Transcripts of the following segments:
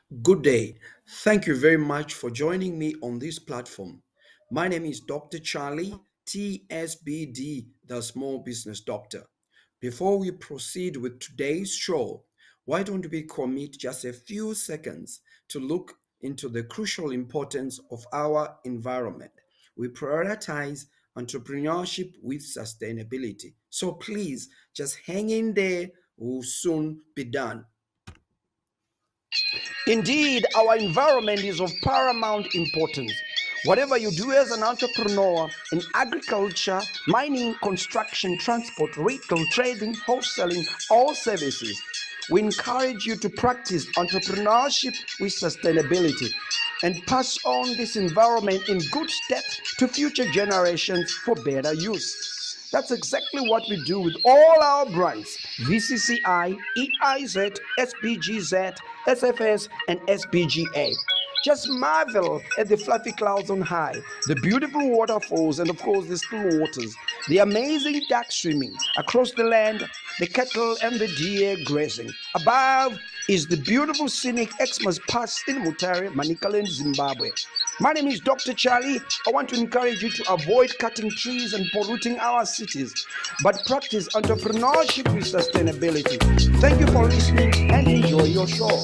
Good day. Thank you very much for joining me on this platform. My name is Dr. Charlie, TSBD, the Small Business Doctor. Before we proceed with today's show, why don't we commit just a few seconds to look into the crucial importance of our environment? We prioritize entrepreneurship with sustainability. So please just hang in there, we'll soon be done. Indeed, our environment is of paramount importance. Whatever you do as an entrepreneur in agriculture, mining, construction, transport, retail, trading, wholesaling, all services, we encourage you to practice entrepreneurship with sustainability and pass on this environment in good steps to future generations for better use. That's exactly what we do with all our brands: VCCI, EIZ, SPGZ, SFS, and SPGA. Just marvel at the fluffy clouds on high, the beautiful waterfalls, and of course the still waters, the amazing duck swimming across the land, the cattle and the deer grazing. Above is the beautiful scenic Xmas Pass in Mutare, Manicaland, Zimbabwe. My name is Dr. Charlie. I want to encourage you to avoid cutting trees and polluting our cities, but practice entrepreneurship with sustainability. Thank you for listening and enjoy your show.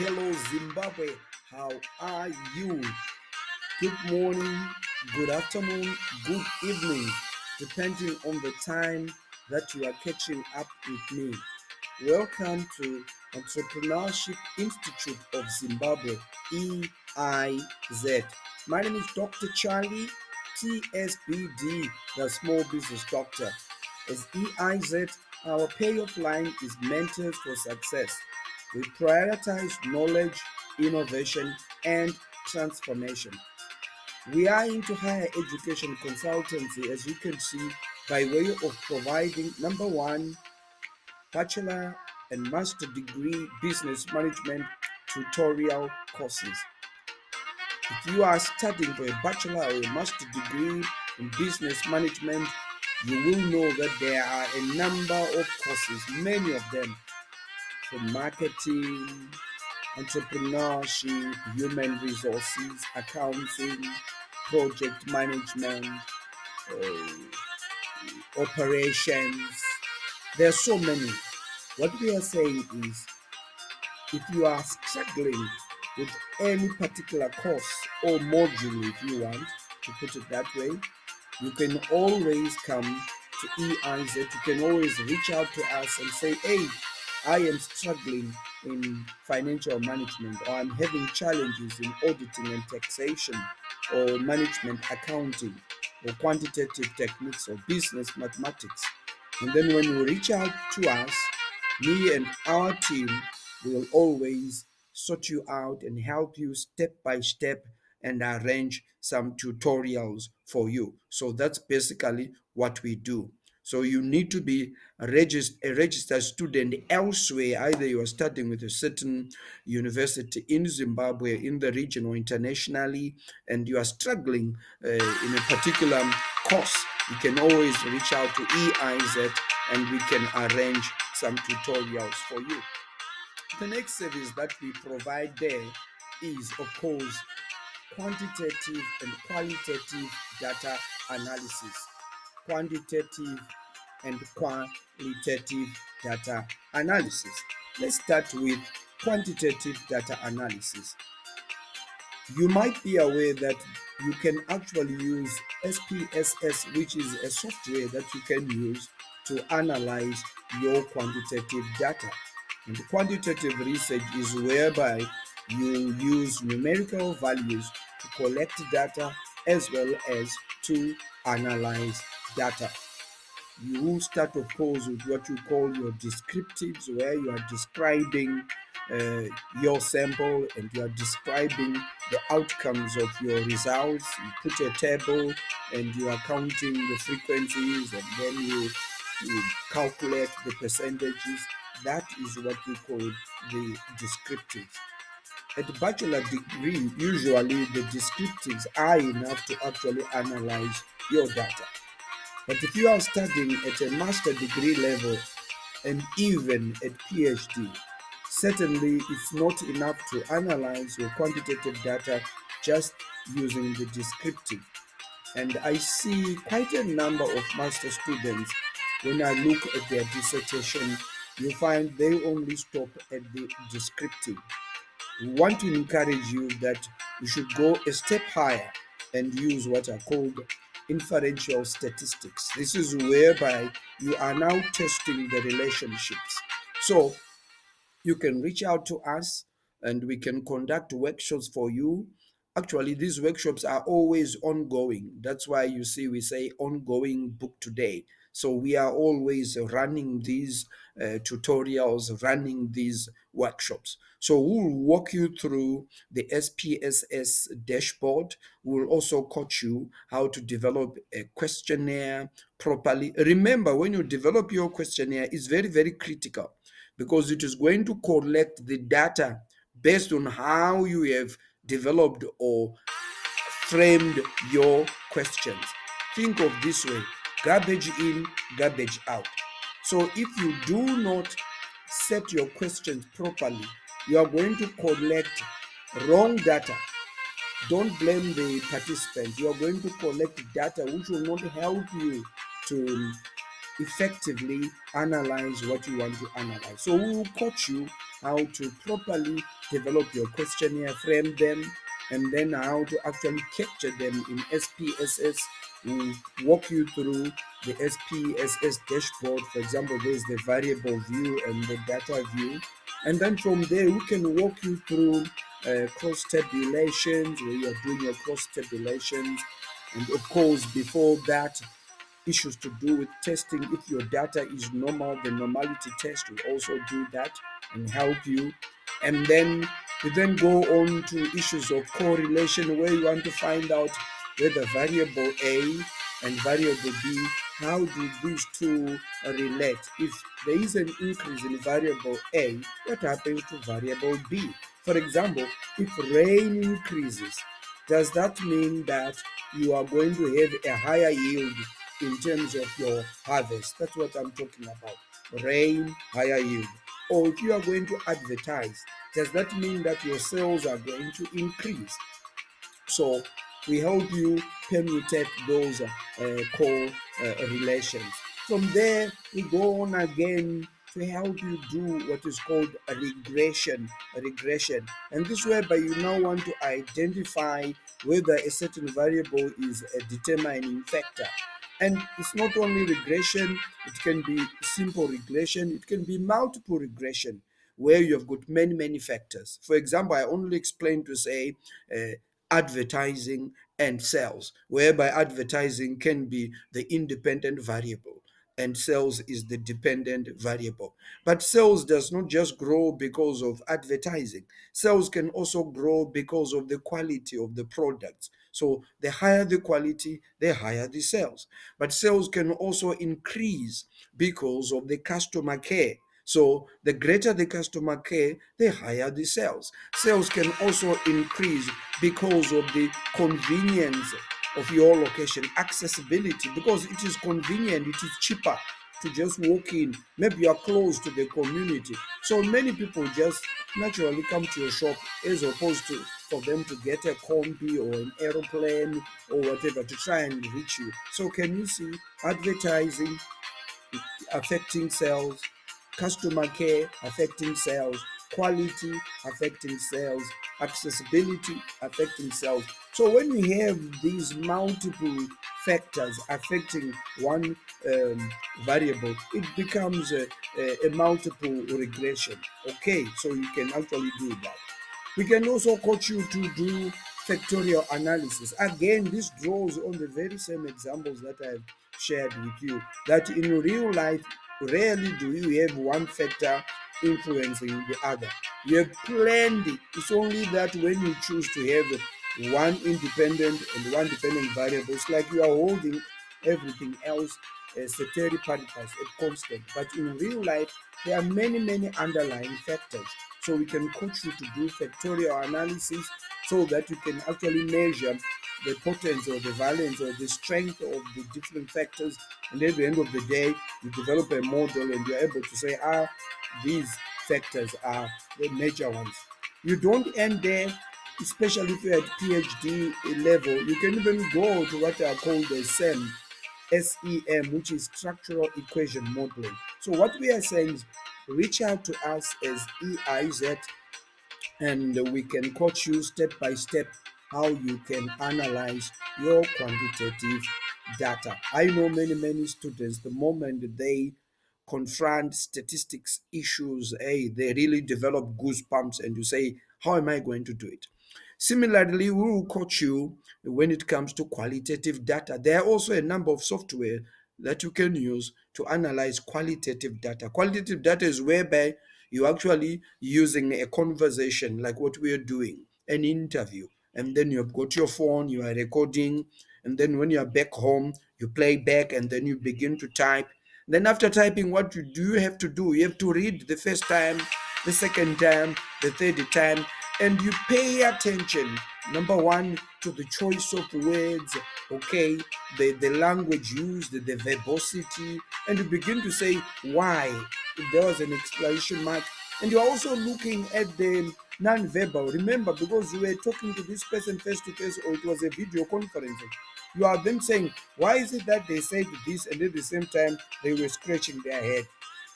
Hello, Zimbabwe. How are you? Good morning, good afternoon, good evening, depending on the time that you are catching up with me. Welcome to Entrepreneurship Institute of Zimbabwe, EIZ. My name is Dr. Charlie, TSBD, the Small Business Doctor. As EIZ, our payoff line is Mentors for Success. We prioritize knowledge, innovation, and transformation. We are into higher education consultancy, as you can see, by way of providing number one, bachelor and master degree business management tutorial courses. If you are studying for a bachelor or a master degree in business management, you will know that there are a number of courses, many of them, from marketing, entrepreneurship, human resources, accounting, project management, operations. There are so many. What we are saying is, if you are struggling with any particular course or module, if you want to put it that way, you can always come to EIZ. You can always reach out to us and say, hey, I am struggling in financial management, or I'm having challenges in auditing and taxation, or management accounting, or quantitative techniques, or business mathematics. And then when you reach out to us, me and our team will always sort you out and help you step by step and arrange some tutorials for you. So that's basically what we do. So you need to be a registered student elsewhere. Either you are studying with a certain university in Zimbabwe, in the region, or internationally, and you are struggling in a particular course. You can always reach out to EIZ and we can arrange some tutorials for you. The next service that we provide there is, of course, quantitative and qualitative data analysis. Quantitative and qualitative data analysis. Let's start with quantitative data analysis. You might be aware that you can actually use SPSS, which is a software that you can use to analyze your quantitative data. And quantitative research is whereby you use numerical values to collect data as well as to analyze data. You will start, of course, with what you call your descriptives, where you are describing uh, your sample and you are describing the outcomes of your results. You put a table and you are counting the frequencies, and then you calculate the percentages. That is what we call the descriptives. At the bachelor degree, usually the descriptives are enough to actually analyze your data. But if you are studying at a master degree level and even at PhD, certainly it's not enough to analyze your quantitative data just using the descriptive. And I see quite a number of master students, when I look at their dissertation, you find they only stop at the descriptive. We want to encourage you that you should go a step higher and use what are called inferential statistics. This is whereby you are now testing the relationships. So you can reach out to us and we can conduct workshops for you. Actually, these workshops are always ongoing. That's why you see we say ongoing book today. So we are always running these tutorials, running these workshops. So we'll walk you through the SPSS dashboard. We'll also coach you how to develop a questionnaire properly. Remember, when you develop your questionnaire, it's very, very critical because it is going to collect the data based on how you have developed or framed your questions. Think of this way: garbage in, garbage out. So if you do not set your questions properly, you are going to collect wrong data. Don't blame the participants. You are going to collect data which will not help you to effectively analyze what you want to analyze. So we will coach you how to properly develop your questionnaire, frame them, and then how to actually capture them in SPSS. We'll walk you through the SPSS dashboard. For example, there's the variable view and the data view. And then from there, we can walk you through cross tabulations, where you're doing your cross tabulations. And of course, before that, issues to do with testing. If your data is normal, the normality test will also do that and help you. And then you then go on to issues of correlation, where you want to find out whether variable A and variable B, how do these two relate? If there is an increase in variable A, what happens to variable B? For example, if rain increases, does that mean that you are going to have a higher yield in terms of your harvest? That's what I'm talking about. Rain, higher yield. Or if you are going to advertise, does that mean that your sales are going to increase? So we help you permutate those correlations. From there, we go on again to help you do what is called a regression. And this whereby you now want to identify whether a certain variable is a determining factor. And it's not only regression, it can be simple regression, it can be multiple regression, where you have got many, many factors. For example, I only explained to say advertising and sales, whereby advertising can be the independent variable and sales is the dependent variable. But sales does not just grow because of advertising. Sales can also grow because of the quality of the products. So the higher the quality, the higher the sales. But sales can also increase because of the customer care. So the greater the customer care, the higher the sales. Sales can also increase because of the convenience of your location, accessibility, because it is convenient, it is cheaper to just walk in. Maybe you are close to the community. So many people just naturally come to your shop as opposed to for them to get a combi or an aeroplane or whatever to try and reach you. So can you see advertising affecting sales, customer care affecting sales, quality affecting sales, accessibility affecting sales. So when we have these multiple factors affecting one variable, it becomes a multiple regression. Okay, so you can actually do that. We can also coach you to do factorial analysis. Again, this draws on the very same examples that I've shared with you, that in real life, rarely do you have one factor influencing the other. You have plenty. It's only that when you choose to have one independent and one dependent variable, it's like you are holding everything else as ceteris paribus at constant. But in real life, there are many, many underlying factors. So we can coach you to do factorial analysis so that you can actually measure the potence or the valence or the strength of the different factors. And at the end of the day, you develop a model and you're able to say, these factors are the major ones. You don't end there, especially if you're at PhD level. You can even go to what are called the SEM, which is structural equation modeling. So what we are saying is reach out to us as EIZ and we can coach you step by step how you can analyze your quantitative data. I know many students, the moment they confront statistics issues, hey, they really develop goosebumps and you say, how am I going to do it? Similarly, we will coach you when it comes to qualitative data. There are also a number of software that you can use to analyze qualitative data. Qualitative data is whereby you're actually using a conversation like what we are doing, an interview, and then you've got your phone, you are recording, and then when you're back home, you play back and then you begin to type. Then after typing, what you have to do? You have to read the first time, the second time, the third time, and you pay attention, number one, to the choice of words, okay, the language used, the verbosity, and you begin to say why, if there was an exclamation mark, and you're also looking at the non-verbal. Remember, because you were talking to this person face to face or it was a video conferencing, you are then saying, why is it that they said this and at the same time they were scratching their head?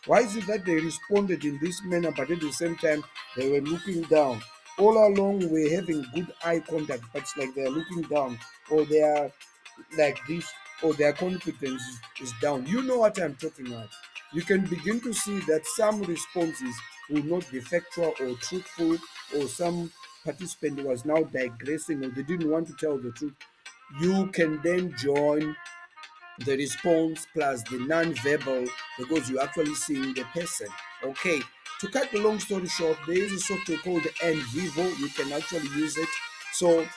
Why is it that they responded in this manner, but at the same time they were looking down? All along we're having good eye contact, but it's like they're looking down, or they are like this, or their confidence is down. You know what I'm talking about. You can begin to see that some responses will not be factual or truthful, or some participant was now digressing or they didn't want to tell the truth. You can then join the response plus the non-verbal because you're actually seeing the person. Okay, to cut the long story short, there is a software called NVivo. You can actually use it. So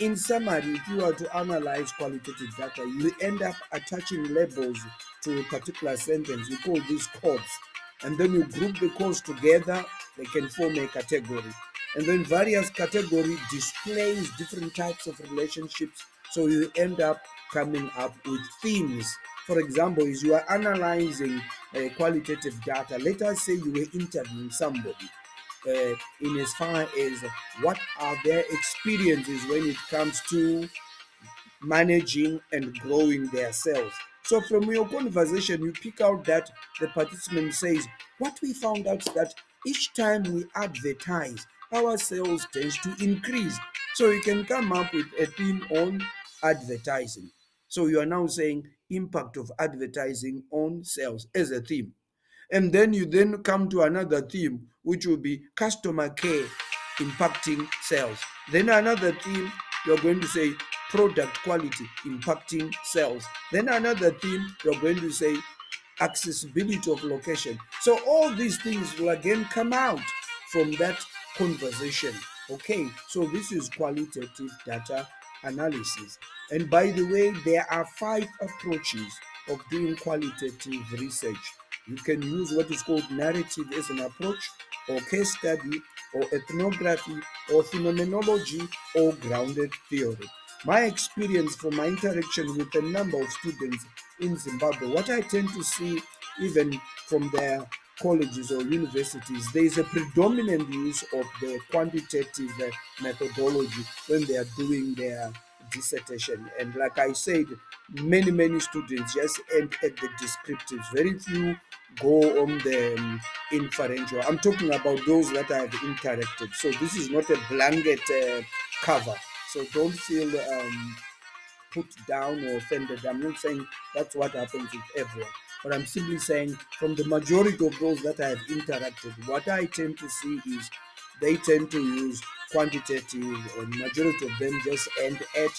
in summary, if you are to analyze qualitative data, you end up attaching labels to a particular sentence. We call these codes, and then you group the codes together, they can form a category, and then various category displays different types of relationships, so you end up coming up with themes. For example, is you are analyzing qualitative data. Let us say you were interviewing somebody in as far as what are their experiences when it comes to managing and growing their sales. So from your conversation, you pick out that the participant says, what we found out is that each time we advertise, our sales tends to increase. So you can come up with a theme on advertising. So you are now saying impact of advertising on sales as a theme. And then you then come to another theme, which will be customer care impacting sales. Then another theme, you're going to say product quality impacting sales. Then another theme, you're going to say accessibility of location. So all these things will again come out from that conversation. Okay, so this is qualitative data analysis. And by the way, there are 5 approaches of doing qualitative research. You can use what is called narrative as an approach, or case study, or ethnography, or phenomenology, or grounded theory. My experience from my interaction with a number of students in Zimbabwe, what I tend to see, even from their colleges or universities, there is a predominant use of the quantitative methodology when they are doing their dissertation. And like I said, many students just end at the descriptives. Very few go on the inferential. I'm talking about those that I have interacted. So this is not a blanket cover. So don't feel put down or offended. I'm not saying that's what happens with everyone, but I'm simply saying from the majority of those that I have interacted, what I tend to see is they tend to use quantitative, and majority of them just end at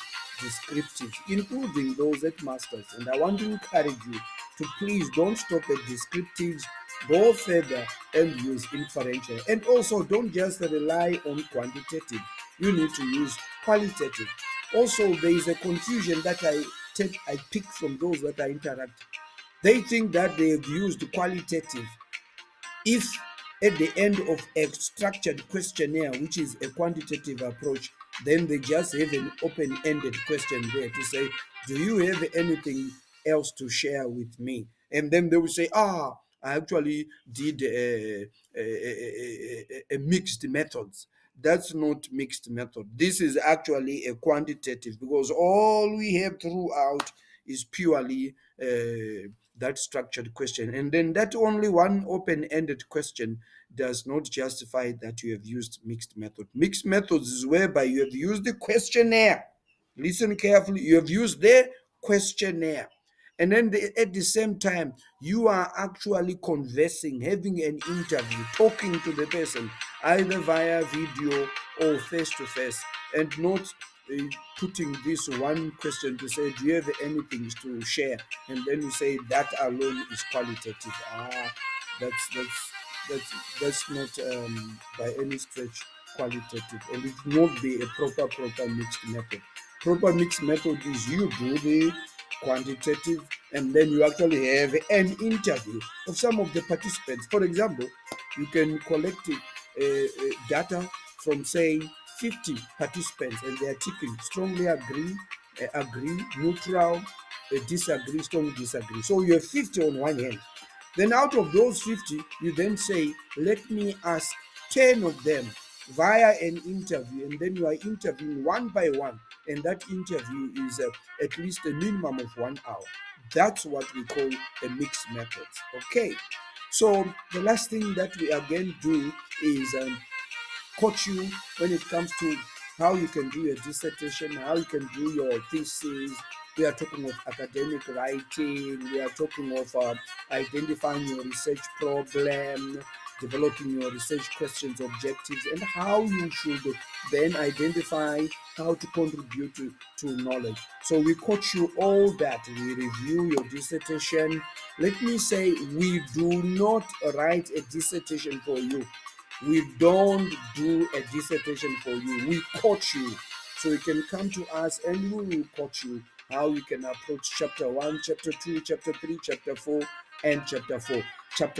descriptive, including those at masters. And I want to encourage you to please don't stop at descriptives, go further and use inferential. And also don't just rely on quantitative, you need to use qualitative. Also, there is a confusion that I pick from those that I interact. They think that they've used qualitative if at the end of a structured questionnaire, which is a quantitative approach, then they just have an open-ended question there to say, do you have anything else to share with me? And then they will say, I actually did a mixed methods. That's not mixed method. This is actually a quantitative, because all we have throughout is purely that structured question. And then that only one open-ended question does not justify that you have used mixed method. Mixed methods is whereby you have used the questionnaire. Listen carefully. You have used the questionnaire. And then at the same time, you are actually conversing, having an interview, talking to the person, either via video or face to face, and not putting this one question to say, do you have anything to share? And then you say that alone is qualitative. That's not by any stretch qualitative, and it will not be a proper mixed method. Proper mixed method is you do the quantitative, and then you actually have an interview of some of the participants. For example, you can collect data from, say, 50 participants, and they are ticking strongly agree, neutral, disagree, strongly disagree. So you have 50 on one hand. Then out of those 50, you then say, let me ask 10 of them via an interview, and then you are interviewing one by one, and that interview is at least a minimum of 1 hour. That's what we call a mixed method. Okay, so the last thing that we again do is coach you when it comes to how you can do your dissertation, how you can do your thesis. We are talking of academic writing. We are talking of identifying your research problem, developing your research questions, objectives, and how you should then identify how to contribute to knowledge. So we coach you all that. We review your dissertation. Let me say, we do not write a dissertation for you. We don't do a dissertation for you. We coach you. So you can come to us and we will coach you how you can approach chapter 1, chapter 2, chapter 3, chapter 4, and chapter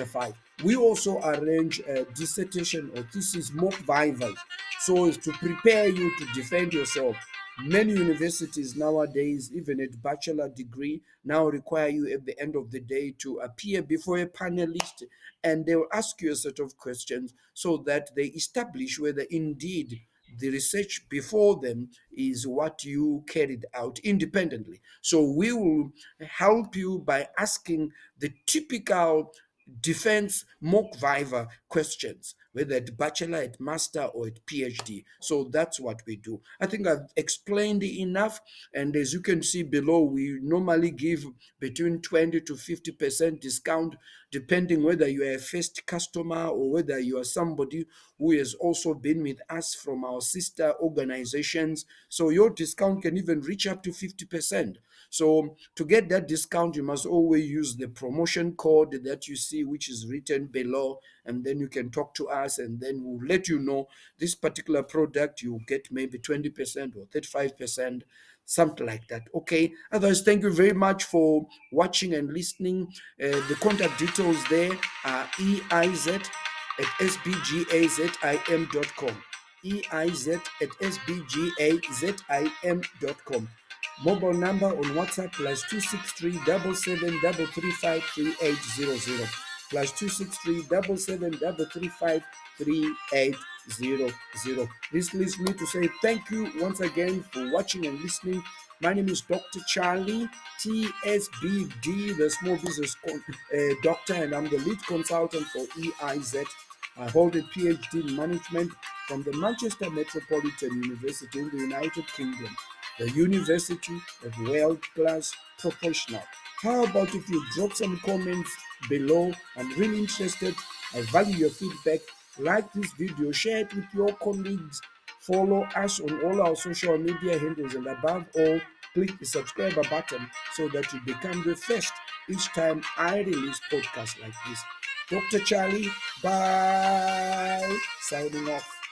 5. We also arrange a dissertation or thesis mock vivas, so as to prepare you to defend yourself. Many universities nowadays, even at bachelor degree, now require you at the end of the day to appear before a panelist, and they will ask you a set of questions so that they establish whether indeed the research before them is what you carried out independently. So we will help you by asking the typical defense mock viva questions, whether at bachelor, at master, or at PhD. So that's what we do. I think I've explained enough. And as you can see below, we normally give between 20 to 50% discount, depending whether you are a first customer or whether you are somebody who has also been with us from our sister organizations. So your discount can even reach up to 50%. So to get that discount, you must always use the promotion code that you see, which is written below, and then you can talk to us, and then we'll let you know this particular product you get maybe 20% or 35%, something like that. Okay, otherwise, thank you very much for watching and listening. The contact details there are eiz@sbgazim.com, eiz@sbgazim.com. Mobile number on WhatsApp +263 77 335 3800, +263 77 335 3800. This leads me to say thank you once again for watching and listening. My name is Dr. Charlie TSBD, the small business doctor, and I'm the lead consultant for EIZ. I hold a PhD in management from the Manchester Metropolitan University in the United Kingdom, the University of World-Class Professional. How about if you drop some comments below? I'm really interested. I value your feedback. Like this video, share it with your colleagues, Follow us on all our social media handles, and above all, click the subscriber button so that you become the first each time I release podcasts like this. Dr. Charlie, bye. Signing off.